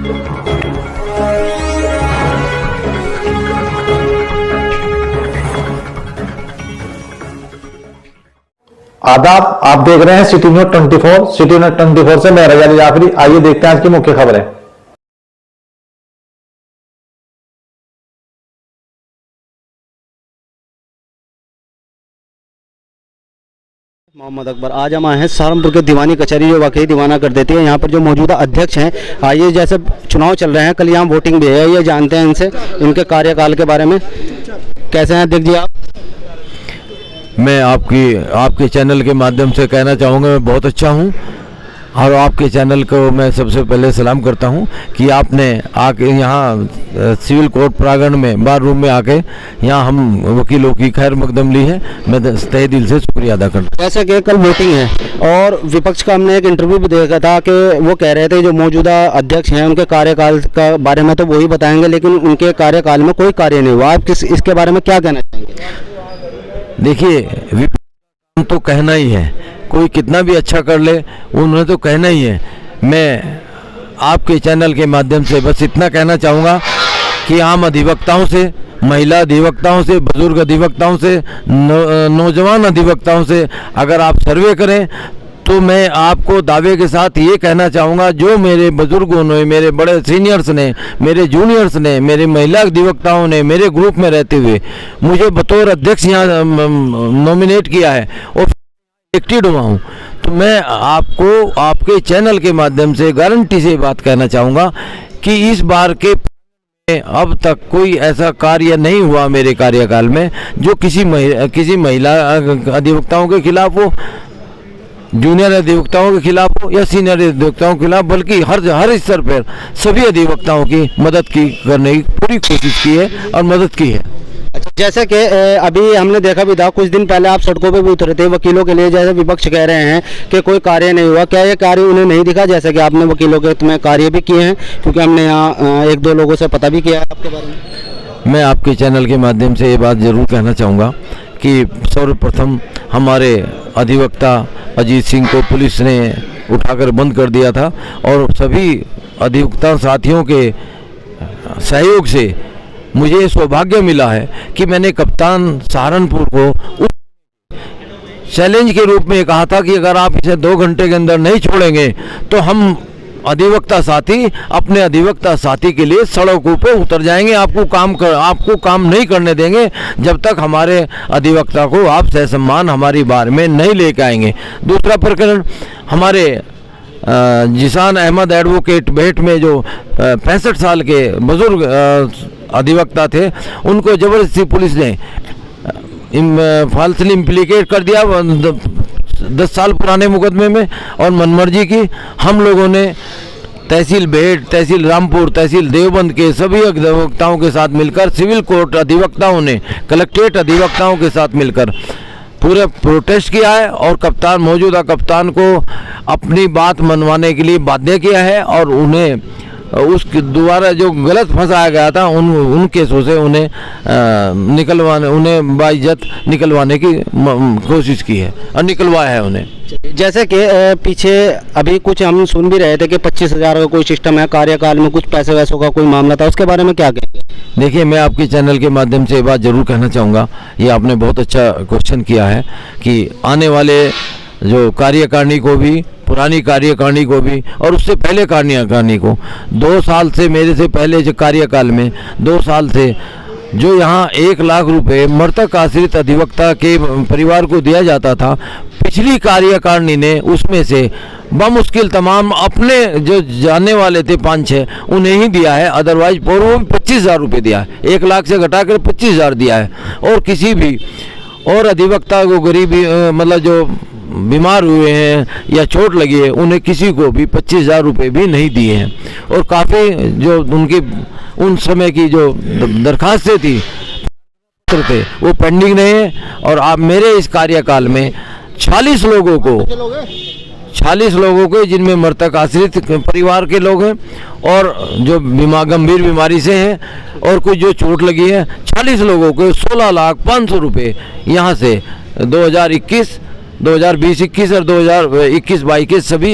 आदाब, आप देख रहे हैं सिटी न्यूज 24। सिटी न्यूज 24 से मैं रजा जाफरी। आइए देखते हैं आज की मुख्य खबरें। मोहम्मद अकबर। आज हम आए हैं सहारनपुर के दीवानी कचहरी, जो वाकई दीवाना कर देती है। यहाँ पर जो मौजूदा अध्यक्ष हैं, आइए जैसे चुनाव चल रहे हैं, कल यहाँ वोटिंग भी है, ये जानते हैं इनसे इनके कार्यकाल के बारे में। कैसे हैं अध्यक्ष जी आप? मैं आपके चैनल के माध्यम से कहना चाहूँगा मैं बहुत अच्छा हूँ, और आपके चैनल को मैं सबसे पहले सलाम करता हूँ कि आपने आके यहाँ सिविल कोर्ट प्रांगण में बार रूम में आके यहाँ हम वकीलों की खैर मकदम ली है। मैं तहे दिल से शुक्रिया अदा करता हूँ। जैसे कि कल वोटिंग है और विपक्ष का हमने एक इंटरव्यू भी देखा था कि वो कह रहे थे जो मौजूदा अध्यक्ष हैं उनके कार्यकाल का बारे में तो वही बताएंगे, लेकिन उनके कार्यकाल में कोई कार्य नहीं हुआ। आप इसके बारे में क्या कहना चाहेंगे? देखिए, विपक्ष तो कहना ही है, कोई कितना भी अच्छा कर ले उन्हें तो कहना ही है। मैं आपके चैनल के माध्यम से बस इतना कहना चाहूँगा कि आम अधिवक्ताओं से, महिला अधिवक्ताओं से, बुजुर्ग अधिवक्ताओं से, नौजवान अधिवक्ताओं से अगर आप सर्वे करें तो मैं आपको दावे के साथ ये कहना चाहूँगा, जो मेरे बुजुर्गों ने, मेरे बड़े सीनियर्स ने, मेरे जूनियर्स ने, मेरे महिला अधिवक्ताओं ने मेरे ग्रुप में रहते हुए मुझे बतौर अध्यक्ष यहाँ नॉमिनेट किया है और इलेक्टेड हुआ हूँ, तो मैं आपको आपके चैनल के माध्यम से गारंटी से बात कहना चाहूँगा कि इस बार के अब तक कोई ऐसा कार्य नहीं हुआ मेरे कार्यकाल में जो किसी महिला अधिवक्ताओं के खिलाफ हो, जूनियर अधिवक्ताओं के खिलाफ हो या सीनियर अधिवक्ताओं के खिलाफ, बल्कि हर स्तर पर सभी अधिवक्ताओं की मदद करने की पूरी कोशिश की है और मदद की है। अच्छा, जैसे कि अभी हमने देखा भी था, कुछ दिन पहले आप सड़कों पे भी उतरे थे वकीलों के लिए, जैसे विपक्ष कह रहे हैं कि कोई कार्य नहीं हुआ। क्या ये कार्य उन्हें नहीं दिखा, जैसे कि आपने वकीलों के तुम्हें कार्य भी किए हैं? क्योंकि हमने यहाँ एक दो लोगों से पता भी किया है आपके बारे में। मैं आपके चैनल के माध्यम से ये बात ज़रूर कहना चाहूँगा कि सर्वप्रथम हमारे अधिवक्ता अजीत सिंह को पुलिस ने उठाकर बंद कर दिया था, और सभी अधिवक्ता साथियों के सहयोग से मुझे सौभाग्य मिला है कि मैंने कप्तान सहारनपुर को चैलेंज के रूप में कहा था कि अगर आप इसे 2 घंटे के अंदर नहीं छोड़ेंगे तो हम अधिवक्ता साथी अपने अधिवक्ता साथी के लिए सड़कों पे उतर जाएंगे, आपको काम नहीं करने देंगे जब तक हमारे अधिवक्ता को आप सहसम्मान हमारी बार में नहीं लेकर आएंगे। दूसरा प्रकरण, हमारे जिसान अहमद एडवोकेट बेट में जो 65 साल के बुजुर्ग अधिवक्ता थे, उनको ज़बरदस्ती पुलिस ने फाल्सली इम्प्लीकेट कर दिया 10 साल पुराने मुकदमे में, और मनमर्जी की हम लोगों ने तहसील बेट, तहसील रामपुर, तहसील देवबंद के सभी अधिवक्ताओं के साथ मिलकर, सिविल कोर्ट अधिवक्ताओं ने कलेक्ट्रेट अधिवक्ताओं के साथ मिलकर पूरे प्रोटेस्ट किया है और मौजूदा कप्तान को अपनी बात मनवाने के लिए बाध्य किया है, और उन्हें उसके द्वारा जो गलत फंसाया गया था उन केसों से उन्हें बाइज्जत निकलवाने की कोशिश की है और निकलवाया है उन्हें। जैसे कि पीछे अभी कुछ हम सुन भी रहे थे कि 25,000 का कोई सिस्टम है, कार्यकाल में कुछ पैसे वैसों का कोई मामला था, उसके बारे में क्या कहेंगे? देखिए, मैं आपके चैनल के माध्यम से ये बात जरूर कहना चाहूँगा, ये आपने बहुत अच्छा क्वेश्चन किया है कि आने वाले जो कार्यकारिणी को भी, पुरानी कार्यकारिणी को भी और उससे पहले कार्यकारिणी को 2 साल से, मेरे से पहले जो कार्यकाल में 2 साल से जो यहाँ 1 लाख रुपए मृतक आश्रित अधिवक्ता के परिवार को दिया जाता था, पिछली कार्यकारिणी ने उसमें से बमुश्किल तमाम अपने जो जाने वाले थे 5-6 उन्हें ही दिया है, अदरवाइज और वो 25,000 रुपये दिया है, 1 लाख से घटाकर 25,000 दिया है। और किसी भी और अधिवक्ता को गरीबी मतलब जो बीमार हुए हैं या चोट लगी है उन्हें किसी को भी 25,000 रुपये भी नहीं दिए हैं। और काफ़ी जो उनकी उन समय की जो दरखास्तें थी वो पेंडिंग नहीं है। और आप मेरे इस कार्यकाल में 40 लोगों को जिनमें मृतक आश्रित परिवार के लोग हैं और जो गंभीर बीमारी से हैं और कुछ जो चोट लगी है, 40 लोगों को 16,05,00,000 रुपये यहाँ से 2021 2020-21 और 2021-22 के सभी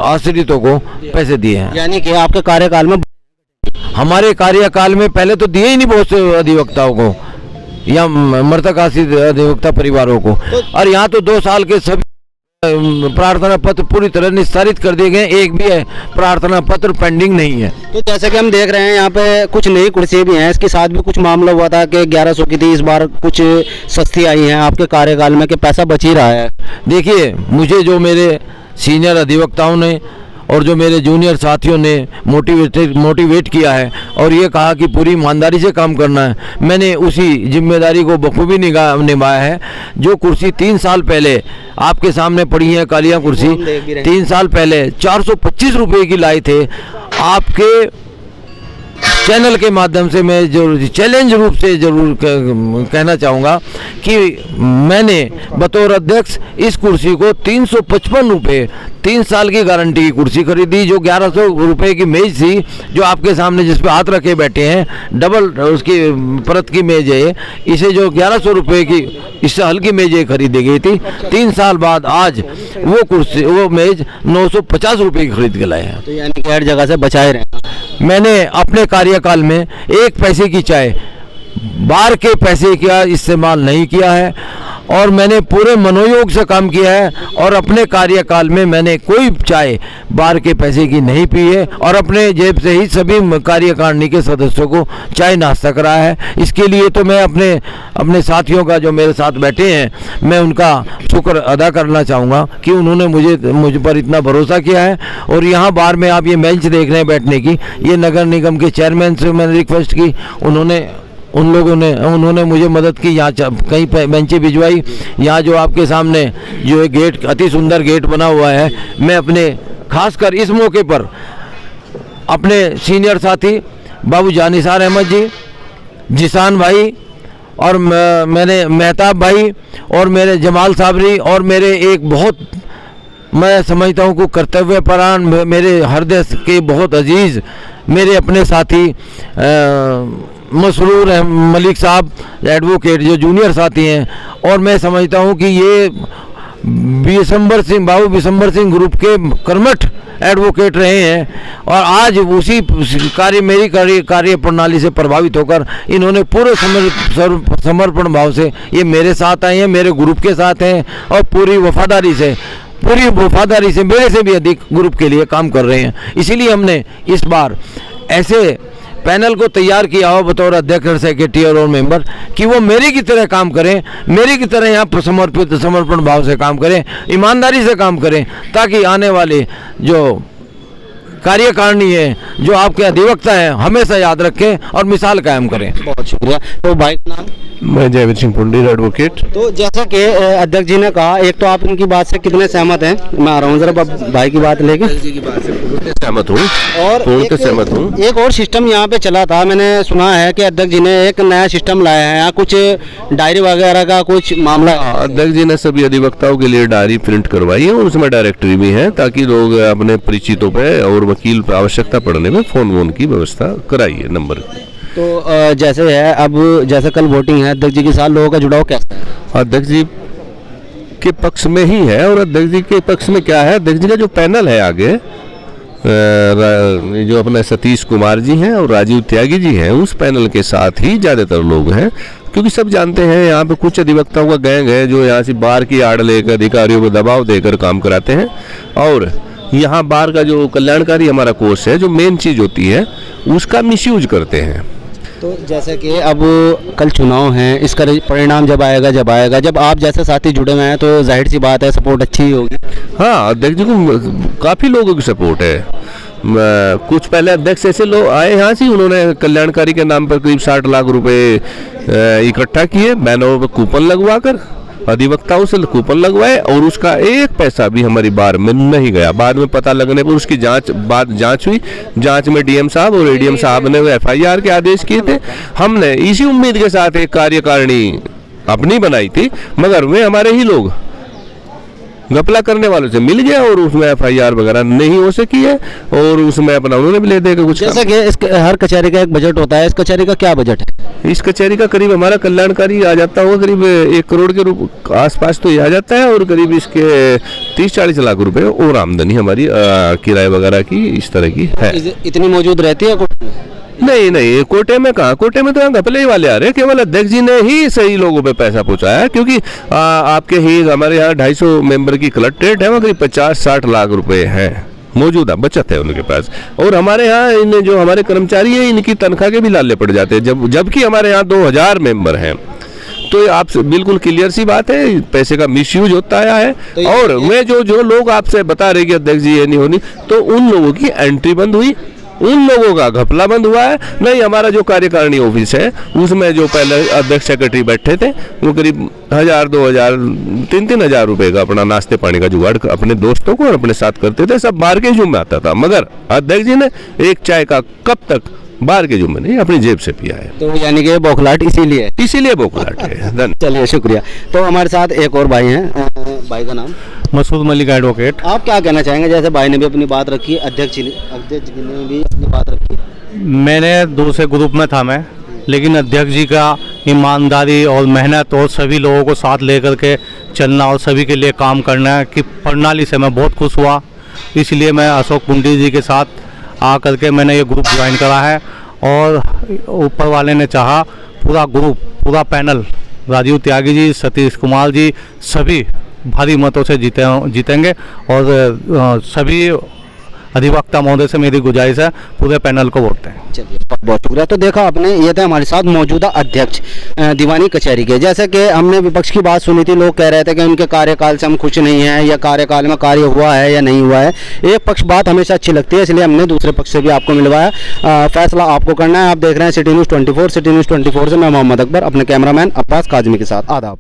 आश्रितों को पैसे दिए हैं। यानी कि आपके कार्यकाल में हमारे कार्यकाल में पहले तो दिए ही नहीं बहुत से अधिवक्ताओं को या मृतक आश्रित अधिवक्ता परिवारों को, और यहाँ तो 2 साल के सभी प्रार्थना पत्र पूरी तरह निस्तारित कर दिए गए, एक भी प्रार्थना पत्र पेंडिंग नहीं है। तो जैसे कि हम देख रहे हैं यहाँ पे कुछ नई कुर्सियाँ भी हैं, इसके साथ भी कुछ मामला हुआ था कि 1100 की थी, इस बार कुछ सस्ती आई हैं आपके कार्यकाल में कि पैसा बच ही रहा है। देखिए, मुझे जो मेरे सीनियर अधिवक्ताओं ने और जो मेरे जूनियर साथियों ने मोटिवेट किया है और ये कहा कि पूरी ईमानदारी से काम करना है, मैंने उसी जिम्मेदारी को बखूबी निभाया है। जो कुर्सी 3 साल पहले आपके सामने पड़ी है, कालिया कुर्सी 3 साल पहले 425 रुपये की लाई थे, आपके चैनल के माध्यम से मैं जरूर चैलेंज रूप से जरूर कहना चाहूँगा कि मैंने बतौर अध्यक्ष इस कुर्सी को 355 रुपये 3 साल की गारंटी की कुर्सी खरीदी। जो 1100 रुपये की मेज थी, जो आपके सामने जिस पे हाथ रखे बैठे हैं, डबल उसकी परत की मेज है, इसे जो 1100 रुपये की इससे हल्की मेज खरीदी गई थी, 3 साल बाद आज वो मेज 950 रुपये की खरीद के लाए हैं। तो यानी कि हर जगह से बचाए रहे। मैंने अपने कार्यकाल में 1 पैसे की चाय बार के पैसे का इस्तेमाल नहीं किया है और मैंने पूरे मनोयोग से काम किया है और अपने कार्यकाल में मैंने कोई चाय बार के पैसे की नहीं पी है और अपने जेब से ही सभी कार्यकारिणी के सदस्यों को चाय नाश्ता कराया है। इसके लिए तो मैं अपने साथियों का, जो मेरे साथ बैठे हैं, मैं उनका शुक्र अदा करना चाहूँगा कि उन्होंने मुझ पर इतना भरोसा किया है। और यहाँ बार में आप ये बेंच देख रहे हैं बैठने की, ये नगर निगम के चेयरमैन से मैंने रिक्वेस्ट की, उन्होंने मुझे मदद की, यहाँ कई बेंचें भिजवाई। यहाँ जो आपके सामने जो एक गेट, अति सुंदर गेट बना हुआ है, मैं अपने खासकर इस मौके पर अपने सीनियर साथी बाबू जानिसार अहमद जी, जिसान भाई और मैंने मेहताब भाई और मेरे जमाल साबरी और मेरे एक बहुत, मैं समझता हूँ को कर्तव्यपरायण, मेरे हृदय के बहुत अजीज़ मेरे अपने साथी मसरूर मलिक साहब एडवोकेट, जो जूनियर साथी हैं, और मैं समझता हूँ कि ये बाबू बिशंबर सिंह ग्रुप के कर्मठ एडवोकेट रहे हैं और आज उसी मेरी कार्य प्रणाली से प्रभावित होकर इन्होंने पूरे समर्पण भाव से ये मेरे साथ आए हैं, मेरे ग्रुप के साथ हैं और पूरी वफादारी से मेरे से भी अधिक ग्रुप के लिए काम कर रहे हैं। इसीलिए हमने इस बार ऐसे पैनल को तैयार किया हो बतौर अध्यक्ष, सेक्रेटरी और मेंबर कि वो मेरी की तरह काम करें, मेरी की तरह यहाँ समर्पण भाव से काम करें, ईमानदारी से काम करें, ताकि आने वाले जो कार्यकारिणी है, जो आपके अधिवक्ता हैं, हमेशा याद रखें और मिसाल कायम करें। बहुत शुक्रिया। तो भाई का नाम? मैं जयवीर सिंह पुंडीर, एडवोकेट। तो जैसा कि अध्यक्ष जी ने कहा, एक तो आप इनकी बात से कितने सहमत हैं? मैं आ रहा हूँ जरा भाई की बात लेके। की बात से पूर्ण सहमत हूँ और सहमत हूँ। एक और सिस्टम यहाँ पे चला था, मैंने सुना है कि अध्यक्ष जी ने एक नया सिस्टम लाया है, यहाँ कुछ डायरी वगैरह का कुछ मामला। अध्यक्ष जी ने सभी अधिवक्ताओं के लिए डायरी प्रिंट करवाई है और उसमें डायरेक्टरी भी है, ताकि लोग अपने परिचितों पे और वकील पे आवश्यकता पड़ने में फोन की व्यवस्था कराई है नंबर। तो जैसे है, अब जैसे कल वोटिंग है, अध्यक्ष जी के साथ लोगों का जुड़ाव कैसा है? अध्यक्ष जी के पक्ष में ही है। और अध्यक्ष जी के पक्ष में क्या है, अध्यक्ष जी का जो पैनल है आगे, जो अपने सतीश कुमार जी हैं और राजीव त्यागी जी हैं, उस पैनल के साथ ही ज़्यादातर लोग हैं। क्योंकि सब जानते हैं यहाँ पे कुछ अधिवक्ताओं का गैंग है जो यहाँ से बार की आड़ लेकर अधिकारियों को दबाव देकर काम कराते हैं, और यहाँ बार का जो कल्याणकारी हमारा कोर्स है, जो मेन चीज़ होती है, उसका मिसयूज करते हैं। तो जैसे कि अब कल चुनाव हैं, इसका परिणाम जब आएगा, जब आप जैसे साथी जुड़े हुए हैं, तो जाहिर सी बात है सपोर्ट अच्छी ही होगी। हाँ, अध्यक्ष जी को काफ़ी लोगों की सपोर्ट है। कुछ पहले अध्यक्ष ऐसे लोग आए यहाँ से, उन्होंने कल्याणकारी के नाम पर करीब 60 लाख रुपए इकट्ठा किए, बैनरों पर कूपन लगवा कर, अधिवक्ताओं से कूपन लगवाए, और उसका 1 पैसा भी हमारी बार में नहीं गया। बाद में पता लगने पर उसकी जांच हुई। जांच में डीएम साहब और एडीएम साहब ने एफआईआर के आदेश किए थे। हमने इसी उम्मीद के साथ एक कार्यकारिणी अपनी बनाई थी, मगर वे हमारे ही लोग घपला करने वालों से मिल गया और उसमें FIR वगैरह नहीं हो सकी है और उसमें अपना उन्होंने भी ले देगा कुछ। जैसे कि इस हर कचहरी का एक बजट होता है, इस कचहरी का क्या बजट है? इस कचहरी का करीब हमारा कल्याणकारी आ जाता होगा करीब 1 करोड़ के रूप आसपास तो ये आ जाता है और करीब इसके 30-40 लाख रुपए और आमदनी हमारी किराए वगैरह की इस तरह की है। इतनी मौजूद रहती है कोर्ट में? नहीं, कोटे में कहाँ, कोटे में तो यहाँ घपले ही वाले आ रहे हैं। केवल अध्यक्ष जी ने ही सही लोगों पे पैसा पहुंचाया, क्योंकि आपके ही हमारे यहाँ 250 मेंबर की कलेक्ट्रेट है, वहाँ करीब 50-60 लाख रुपए हैं मौजूदा बचत है उनके पास। और हमारे यहाँ इन जो हमारे कर्मचारी हैं इनकी तनख्वाह के भी लाले पड़ जाते हैं, जबकि हमारे यहाँ 2000 मेंबर हैं। तो आप बिल्कुल क्लियर सी बात है, पैसे का मिसयूज होता आया है। और मैं जो लोग आपसे बता रहे कि अध्यक्ष जी ये नहीं होनी, तो उन लोगों की एंट्री बंद हुई, उन लोगों का घपला बंद हुआ है। नहीं, हमारा जो कार्यकारिणी ऑफिस है उसमें जो पहले अध्यक्ष सेक्रेटरी बैठे थे वो करीब 1000, 2000, 3-3000 रुपए का अपना नाश्ते पानी का जुगाड़ अपने दोस्तों को और अपने साथ करते थे, सब बाहर के जुम्मे आता था। मगर अध्यक्ष जी ने एक चाय का कप तक बाहर के जुम्मे नहीं अपनी जेब से पिया है। तो यानी कि बौखलाहट इसीलिए बौखलाहट है। चलिए, शुक्रिया। तो हमारे साथ एक और भाई हैं, भाई का नाम? मसूद मलिक एडवोकेट। आप क्या कहना चाहेंगे? जैसे भाई ने भी अपनी बात रखी, अध्यक्ष जी ने भी अपनी बात रखी। मैंने दूसरे ग्रुप में था मैं, लेकिन अध्यक्ष जी का ईमानदारी और मेहनत और सभी लोगों को साथ लेकर के चलना और सभी के लिए काम करना की प्रणाली से मैं बहुत खुश हुआ। इसलिए मैं अशोक पुंडी जी के साथ आकर के मैंने ये ग्रुप ज्वाइन करा है और ऊपर वाले ने चाहा पूरा ग्रुप, पूरा पैनल, राजीव त्यागी जी, सतीश कुमार जी, सभी भारी मतों से जीतेंगे। और सभी अधिवक्ता महोदय से मेरी गुजारिश है पूरे पैनल को वोट दें। चलिए, बहुत बहुत शुक्रिया। तो देखा आपने, ये थे हमारे साथ मौजूदा अध्यक्ष दीवानी कचहरी के। जैसे कि हमने विपक्ष की बात सुनी थी, लोग कह रहे थे कि उनके कार्यकाल से हम खुश नहीं हैं या कार्यकाल में कार्य हुआ है या नहीं हुआ है। एक पक्ष बात हमेशा अच्छी लगती है, इसलिए हमने दूसरे पक्ष से भी आपको मिलवाया। फैसला आपको करना है। आप देख रहे हैं सिटी न्यूज़ 24। सिटी न्यूज़ 24 से मैं मोहम्मद अकबर अपने कैमरामैन अब्बास काजमी के साथ। आदाब।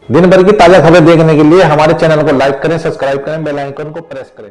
दिन भर की ताजा खबर देखने के लिए हमारे चैनल को लाइक करें, सब्सक्राइब करें, बेल आइकन को प्रेस करें।